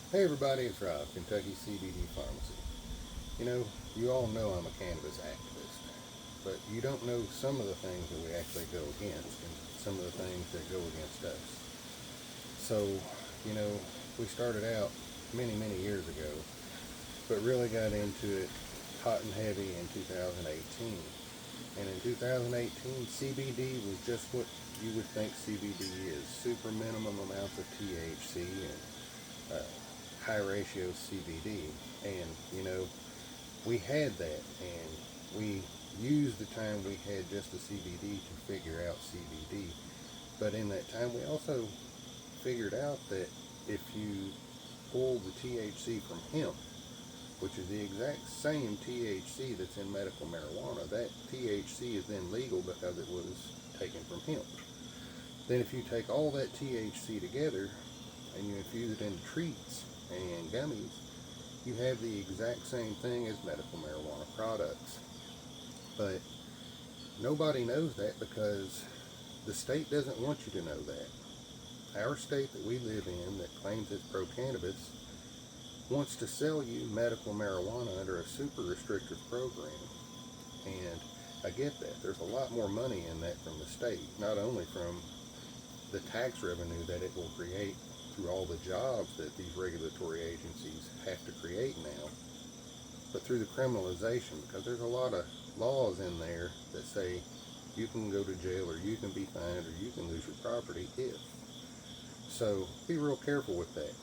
Hey everybody, it's Rob, Kentucky CBD Pharmacy. You know, you all know I'm a cannabis activist, but you don't know some of the things that we actually go against and some of the things that go against us. So, you know, we started out many years ago, but really got into it hot and heavy in 2018. And in 2018, CBD was just what you would think CBD is: super minimum amounts of THC and high ratio CBD. And we had that, and we used the time we had just the CBD to figure out CBD. But in that time, we also figured out that if you pull the THC from hemp, which is the exact same THC that's in medical marijuana, that THC is then legal because it was taken from hemp. Then if you take all that THC together and you infuse it into treats and gummies, you have the exact same thing as medical marijuana products. But nobody knows that because the state doesn't want you to know that. Our state that we live in, that claims it's pro-cannabis, wants to sell you medical marijuana under a super restrictive program. And I get that. There's a lot more money in that from the state, not only from the tax revenue that it will create through all the jobs that these regulatory agencies have to create now, but through the criminalization, because there's a lot of laws in there that say you can go to jail, or you can be fined, or you can lose your property if. So be real careful with that.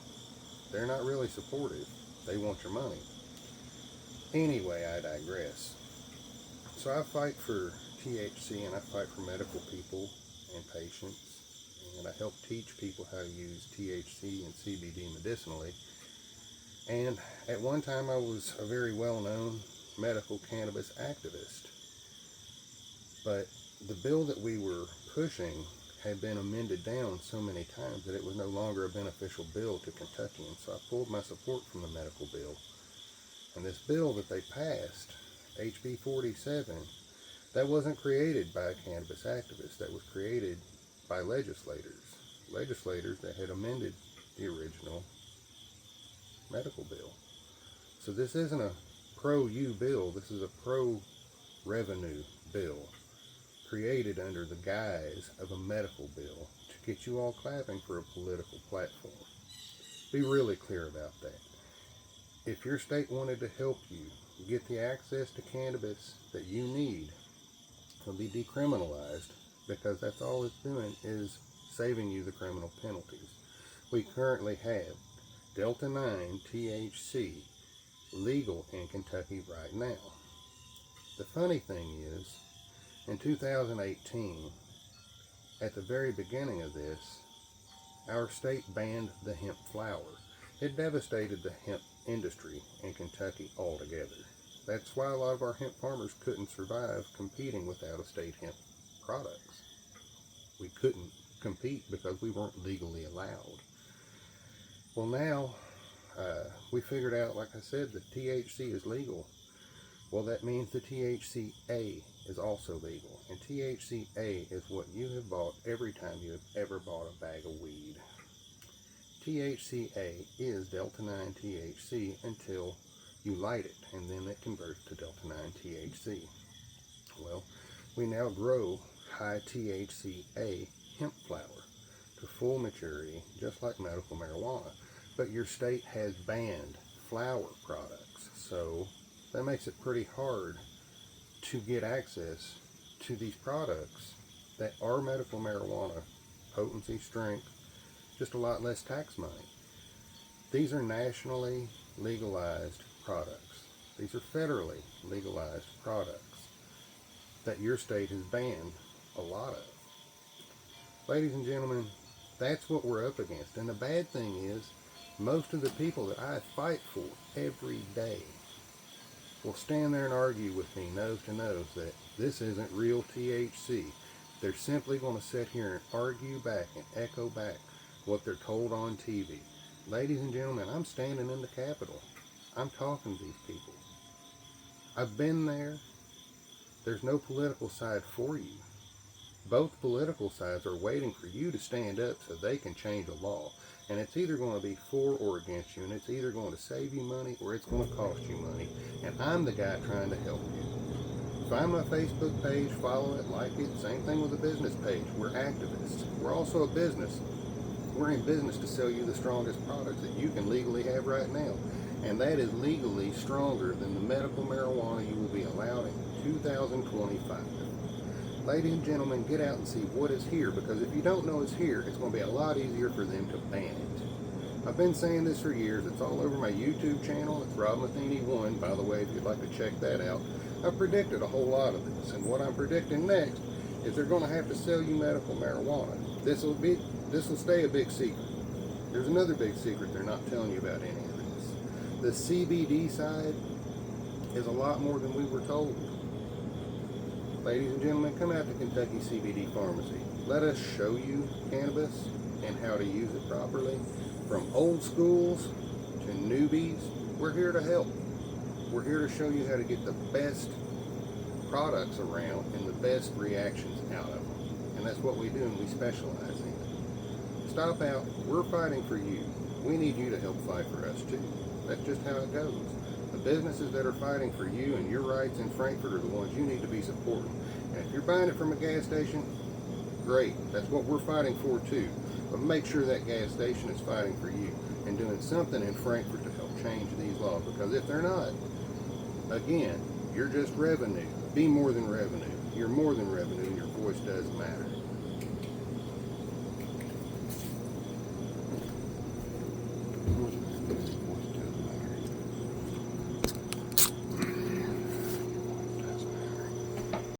They're not really supportive. They want your money. Anyway, I digress. So I fight for THC, and I fight for medical people and patients, and I help teach people how to use THC and CBD medicinally. And at one time I was a very well-known medical cannabis activist. But the bill that we were pushing had been amended down so many times that it was no longer a beneficial bill to Kentuckians. So I pulled my support from the medical bill. And this bill that they passed, HB 47, that wasn't created by a cannabis activist. That was created by legislators that had amended the original medical bill. So this isn't a pro-you bill. This is a pro-revenue bill created under the guise of a medical bill to get you all clapping for a political platform. Be really clear about that. If your state wanted to help you get the access to cannabis that you need, it'll be decriminalized, because that's all it's doing is saving you the criminal penalties. We currently have Delta 9 THC legal in Kentucky right now. The funny thing is, in 2018, at the very beginning of this, our state banned the hemp flower. It devastated the hemp industry in Kentucky altogether. That's why a lot of our hemp farmers couldn't survive competing with out-of-state hemp products. We couldn't compete because we weren't legally allowed. Well, now we figured out, like I said, that THC is legal. Well, that means the THCA is also legal. And THCA is what you have bought every time you have ever bought a bag of weed. THCA is Delta 9 THC until you light it, and then it converts to Delta 9 THC. Well, we now grow high THCA hemp flower to full maturity, just like medical marijuana. But your state has banned flower products, so that makes it pretty hard to get access to these products that are medical marijuana, potency, strength, just a lot less tax money. These are nationally legalized products. These are federally legalized products that your state has banned a lot of. Ladies and gentlemen, that's what we're up against. And the bad thing is, most of the people that I fight for every day will stand there and argue with me nose to nose that this isn't real THC. They're simply going to sit here and argue back and echo back what they're told on TV. Ladies and gentlemen, I'm standing in the Capitol. I'm talking to these people. I've been there. There's no political side for you. Both political sides are waiting for you to stand up so they can change a law. And it's either going to be for or against you, and it's either going to save you money or it's going to cost you money. And I'm the guy trying to help you. Find my Facebook page, follow it, like it. Same thing with the business page. We're activists. We're also a business. We're in business to sell you the strongest products that you can legally have right now. And that is legally stronger than the medical marijuana you will be allowed in 2025. Ladies and gentlemen, get out and see what is here, because if you don't know it's here, it's going to be a lot easier for them to ban it. I've been saying this for years. It's all over my YouTube channel. It's Rob Matheny 1, by the way, if you'd like to check that out. I've predicted a whole lot of this, and what I'm predicting next is they're going to have to sell you medical marijuana. This will stay a big secret. There's another big secret they're not telling you about any of this. The CBD side is a lot more than we were told. Ladies and gentlemen, come out to Kentucky CBD Pharmacy. Let us show you cannabis and how to use it properly. From old schools to newbies, we're here to help. We're here to show you how to get the best products around and the best reactions out of them. And that's what we do, and we specialize in it. Stop out. We're fighting for you. We need you to help fight for us too. That's just how it goes. The businesses that are fighting for you and your rights in Frankfurt are the ones you need to be supporting. And if you're buying it from a gas station, great. That's what we're fighting for too. But make sure that gas station is fighting for you and doing something in Frankfurt to help change these laws. Because if they're not, again, you're just revenue. Be more than revenue. You're more than revenue, and your voice does matter.